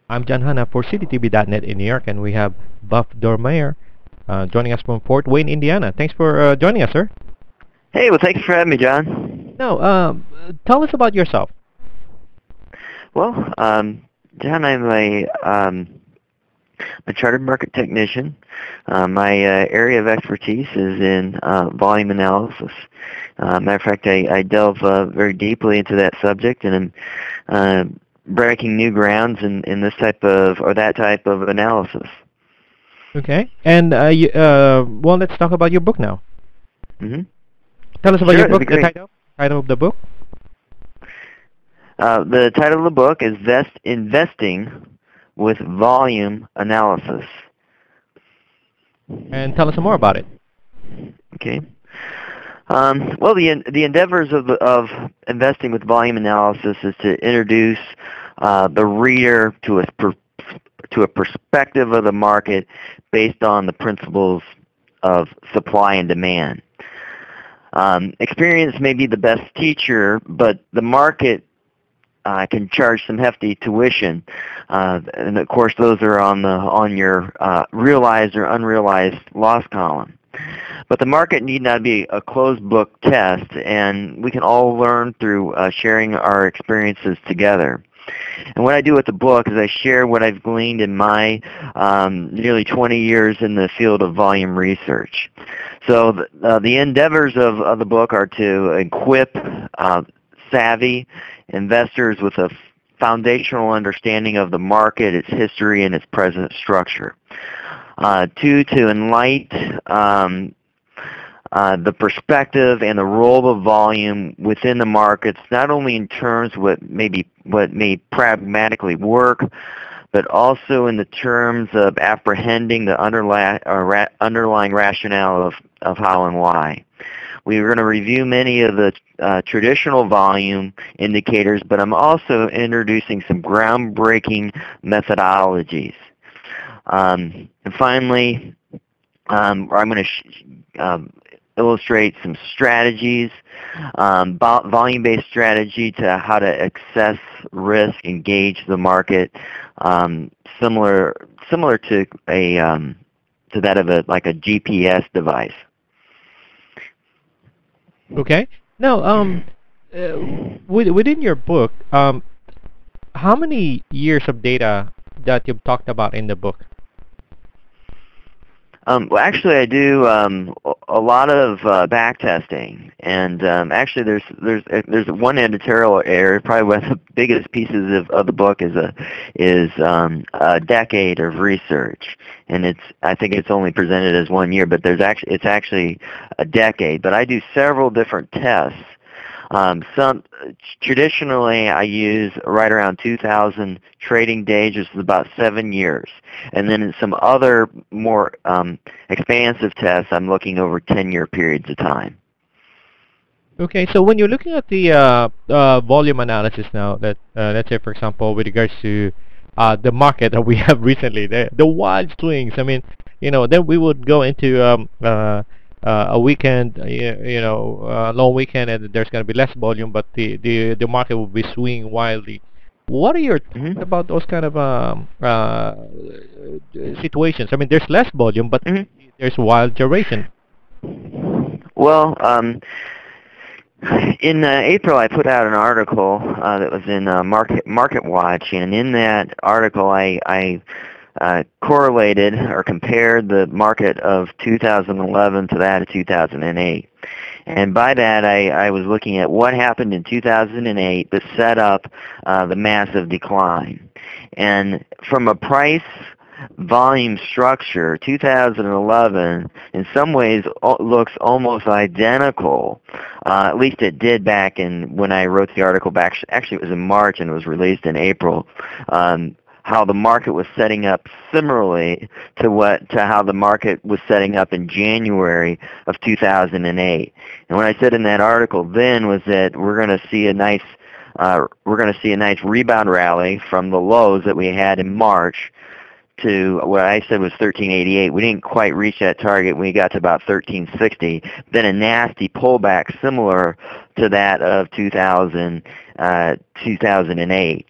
I'm John Hanna for CityTV.net in New York, and we have Buff Dormeyer joining us from Fort Wayne, Indiana. Thanks for joining us, sir. Hey, well, thanks for having me, John. Now, tell us about yourself. Well, John, I'm a chartered market technician. My area of expertise is in volume analysis. Matter of fact, I delve very deeply into that subject, and I'm breaking new grounds in this type of or that type of analysis. Okay, and well, let's talk about your book now. hmm Tell us about Sure, your that'd book. be The great. title of the book, The title of the book is Investing with Volume Analysis. and tell us more about it. Okay. Well, the endeavors of investing with volume analysis is to introduce the reader to a perspective of the market based on the principles of supply and demand. Experience may be the best teacher, but the market can charge some hefty tuition, and of course those are on your realized or unrealized loss column. But the market need not be a closed book test, and we can all learn through sharing our experiences together. And what I do with the book is I share what I've gleaned in my nearly 20 years in the field of volume research. So the endeavors of the book are to equip savvy investors with a foundational understanding of the market, its history, and its present structure. Two, to enlighten the perspective and the role of volume within the markets, not only in terms of what may pragmatically work, but also in the terms of apprehending the underlying rationale of how and why. We're going to review many of the traditional volume indicators, but I'm also introducing some groundbreaking methodologies. And finally, I'm going to illustrate some strategies, volume-based strategy to how to assess risk, engage the market, similar to that of like a GPS device. Okay. Now, within your book, how many years of data that you've talked about in the book? Well, actually, I do a lot of back testing, and actually, there's one editorial error. Probably one of the biggest pieces of the book is a decade of research, and I think it's only presented as 1 year, but it's actually a decade. But I do several different tests. Traditionally, I use right around 2,000 trading days, which is about 7 years. And then in some other more expansive tests, I'm looking over 10-year periods of time. Okay, so when you're looking at the volume analysis now, that let's say, for example, with regards to the market that we have recently, the wild swings. I mean, then we would go into a weekend, long weekend, and there's going to be less volume, but the market will be swinging wildly. What are your thoughts hmm about those kind of situations? I mean, there's less volume, but hmm there's wild duration. Well, in April, I put out an article that was in Market Watch, and in that article, I correlated or compared the market of 2011 to that of 2008. And by that, I was looking at what happened in 2008 that set up the massive decline. And from a price volume structure, 2011 in some ways looks almost identical. At least it did back when I wrote the article back. Actually, it was in March and it was released in April. How the market was setting up similarly to how the market was setting up in January of 2008. And what I said in that article then was that we're going to see a nice rebound rally from the lows that we had in March to what I said was 1388. We didn't quite reach that target. We got to about 1360. Then a nasty pullback similar to that of 2008.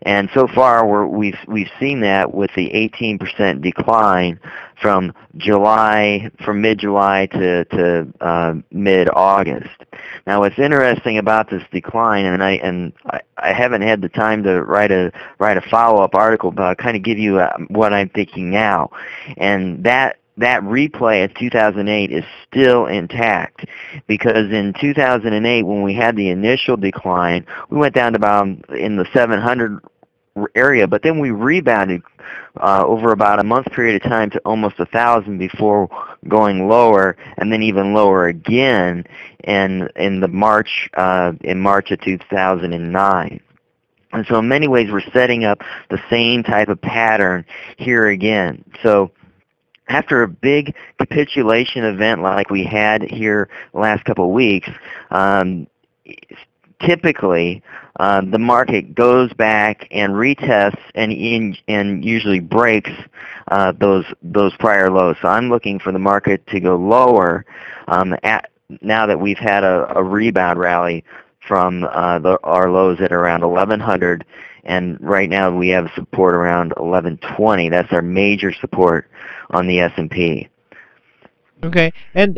And so far, we've seen that with the 18% decline from mid-July to mid-August. Now, what's interesting about this decline, and I haven't had the time to write a follow-up article, but I'll kind of give you what I'm thinking now, and that replay of 2008 is still intact, because in 2008, when we had the initial decline, we went down to about in the 700 area, but then we rebounded over about a month period of time to almost 1,000 before going lower, and then even lower again in March of 2009. And so in many ways, we're setting up the same type of pattern here again. So after a big capitulation event like we had here the last couple of weeks, typically the market goes back and retests and usually breaks those prior lows. So I'm looking for the market to go lower now that we've had a rebound rally from our lows at around 1100, and right now we have support around 1120. That's our major support on the S&P. Okay, and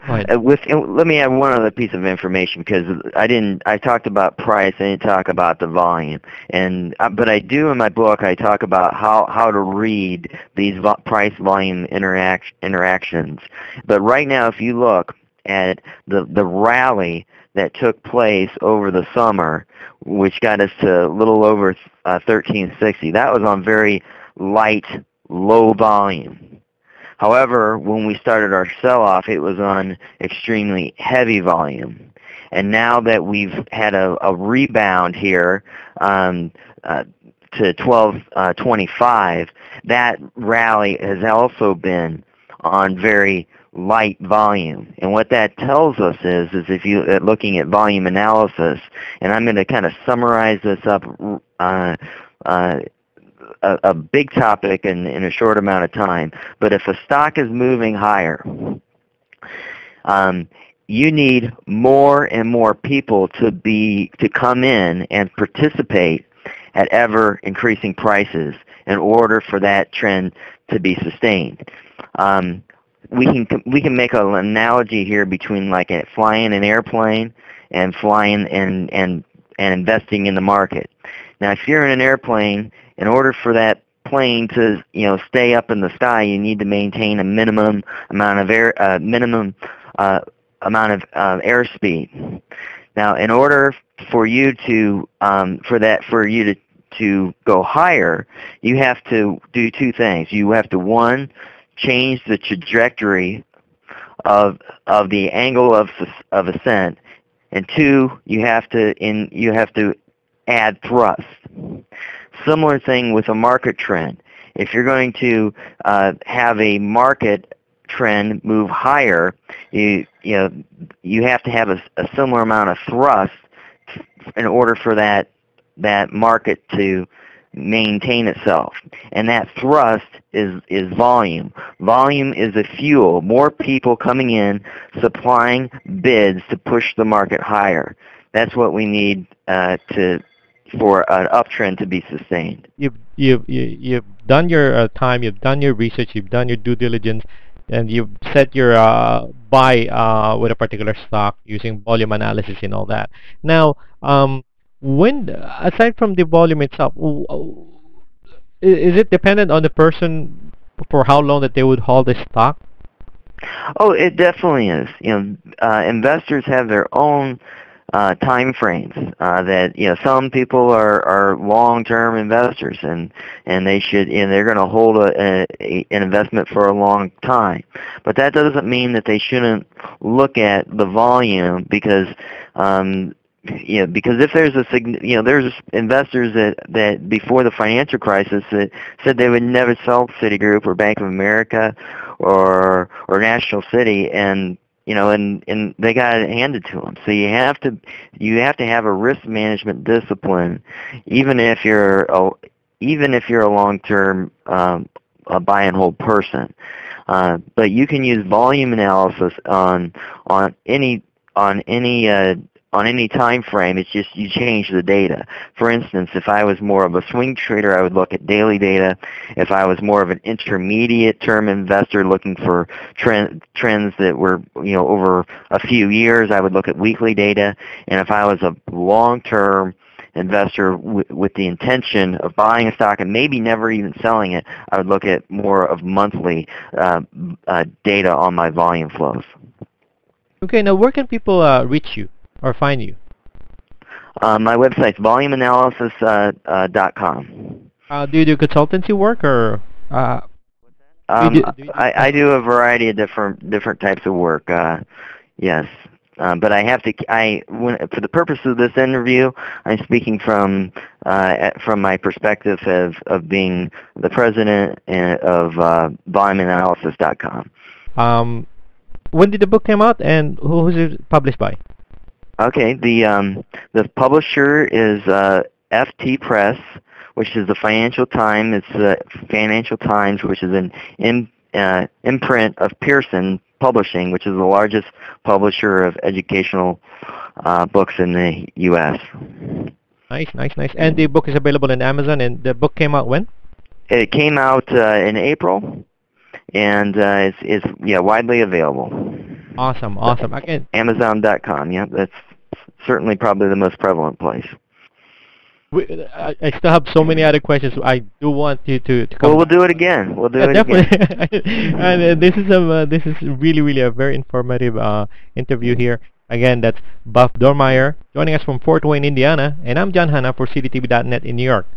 let me add one other piece of information, because I talked about price, I didn't talk about the volume, but I do in my book. I talk about how to read these price volume interactions. But right now, if you look at the rally that took place over the summer, which got us to a little over 1360, that was on very light, low volume. However, when we started our sell-off, it was on extremely heavy volume. And now that we've had a rebound here to 1225, that rally has also been on very light volume. And what that tells us is if you looking at volume analysis, and I'm going to kind of summarize this up, a big topic in a short amount of time. But if a stock is moving higher, you need more and more people to come in and participate at ever increasing prices in order for that trend to be sustained. We can make an analogy here between like flying an airplane and flying and investing in the market. Now, if you're in an airplane, in order for that plane to stay up in the sky, you need to maintain a minimum amount of airspeed. Now, in order for you to to go higher, you have to do two things. You have to, one, change the trajectory of the angle of ascent, and two, you have to add thrust. Similar thing with a market trend. If you're going to have a market trend move higher, you have to have a similar amount of thrust in order for that market to maintain itself. And that thrust is volume. Volume is a fuel. More people coming in, supplying bids to push the market higher. That's what we need for an uptrend to be sustained. You've done your time, you've done your research, you've done your due diligence, and you've set your buy with a particular stock using volume analysis and all that. Now, when aside from the volume itself, is it dependent on the person for how long that they would hold the stock? Oh, it definitely is. Investors have their own time frames that some people are long-term investors, and they're going to hold an investment for a long time. But that doesn't mean that they shouldn't look at the volume, because because if there's there's investors that before the financial crisis that said they would never sell Citigroup or Bank of America or National City, and and they got it handed to them. So you have to have a risk management discipline, even if you're a long-term a buy and hold person. But you can use volume analysis on any on any time frame. It's just you change the data. For instance, if I was more of a swing trader, I would look at daily data. If I was more of an intermediate term investor looking for trends that were over a few years, I would look at weekly data. And if I was a long-term investor with the intention of buying a stock and maybe never even selling it, I would look at more of monthly data on my volume flows. Okay, now where can people reach you or find you? My website's volumeanalysis.com. Do you do consultancy work or? I do a variety of different types of work. Yes, but I have to. For the purpose of this interview, I'm speaking from my perspective of being the president of volumeanalysis.com. When did the book come out, and who is it published by? Okay, the publisher is FT Press, which is the Financial Times. It's the Financial Times, which is an imprint of Pearson Publishing, which is the largest publisher of educational books in the U.S. Nice. And the book is available on Amazon, and the book came out when? It came out in April, and it's widely available. Awesome. Again, Amazon.com. Yeah, that's certainly probably the most prevalent place. I still have so many other questions. I do want you to come. Well, we'll do it again. We'll do it definitely. again. And this is really a very informative interview here. Again, that's Buff Dormeyer joining us from Fort Wayne, Indiana, and I'm John Hanna for CityTV.net in New York.